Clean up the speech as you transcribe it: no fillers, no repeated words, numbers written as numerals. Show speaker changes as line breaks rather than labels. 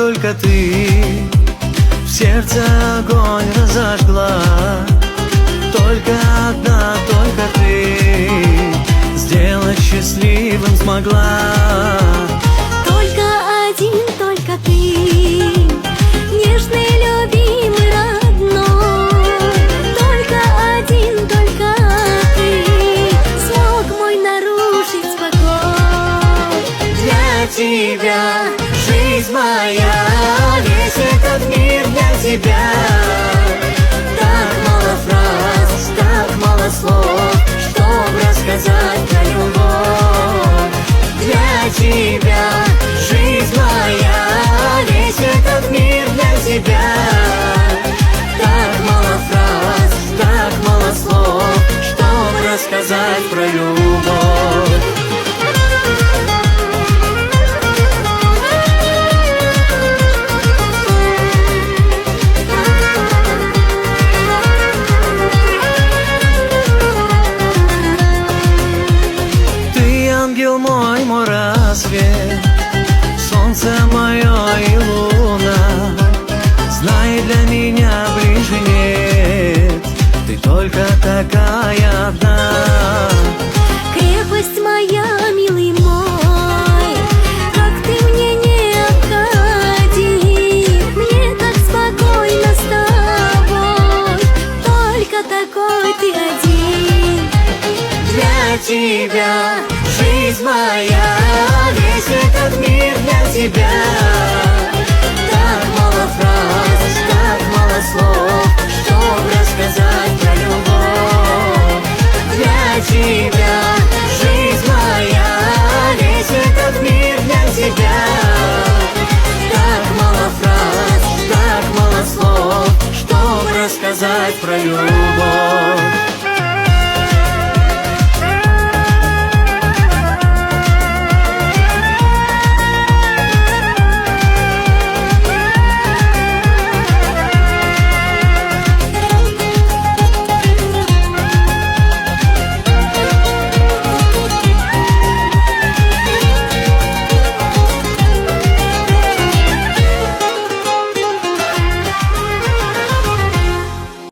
только ты в сердце огонь разожгла. Только одна, только ты сделать счастливым смогла.
Только один, только ты, нежный, любимый, родной. Только один, только ты смог мой нарушить покой.
Для тебя жизнь моя, весь этот мир для тебя. Так мало фраз, так мало слов, чтоб рассказать про любовь. Для тебя жизнь моя, весь этот мир для тебя. Так мало фраз, так мало слов, чтоб рассказать про любовь. Ангел мой, мой рассвет, солнце мое и луна. Знай, для меня ближе нет, ты только такая одна.
Крепость моя, милый мой, как ты мне необходим. Мне так спокойно с тобой, только такой ты один.
Для тебя жизнь моя, весь этот мир для тебя. Так мало фраз, так мало слов, чтоб рассказать про любовь. Для тебя жизнь моя, весь этот мир для тебя. Так мало фраз, так мало слов, чтоб рассказать про любовь.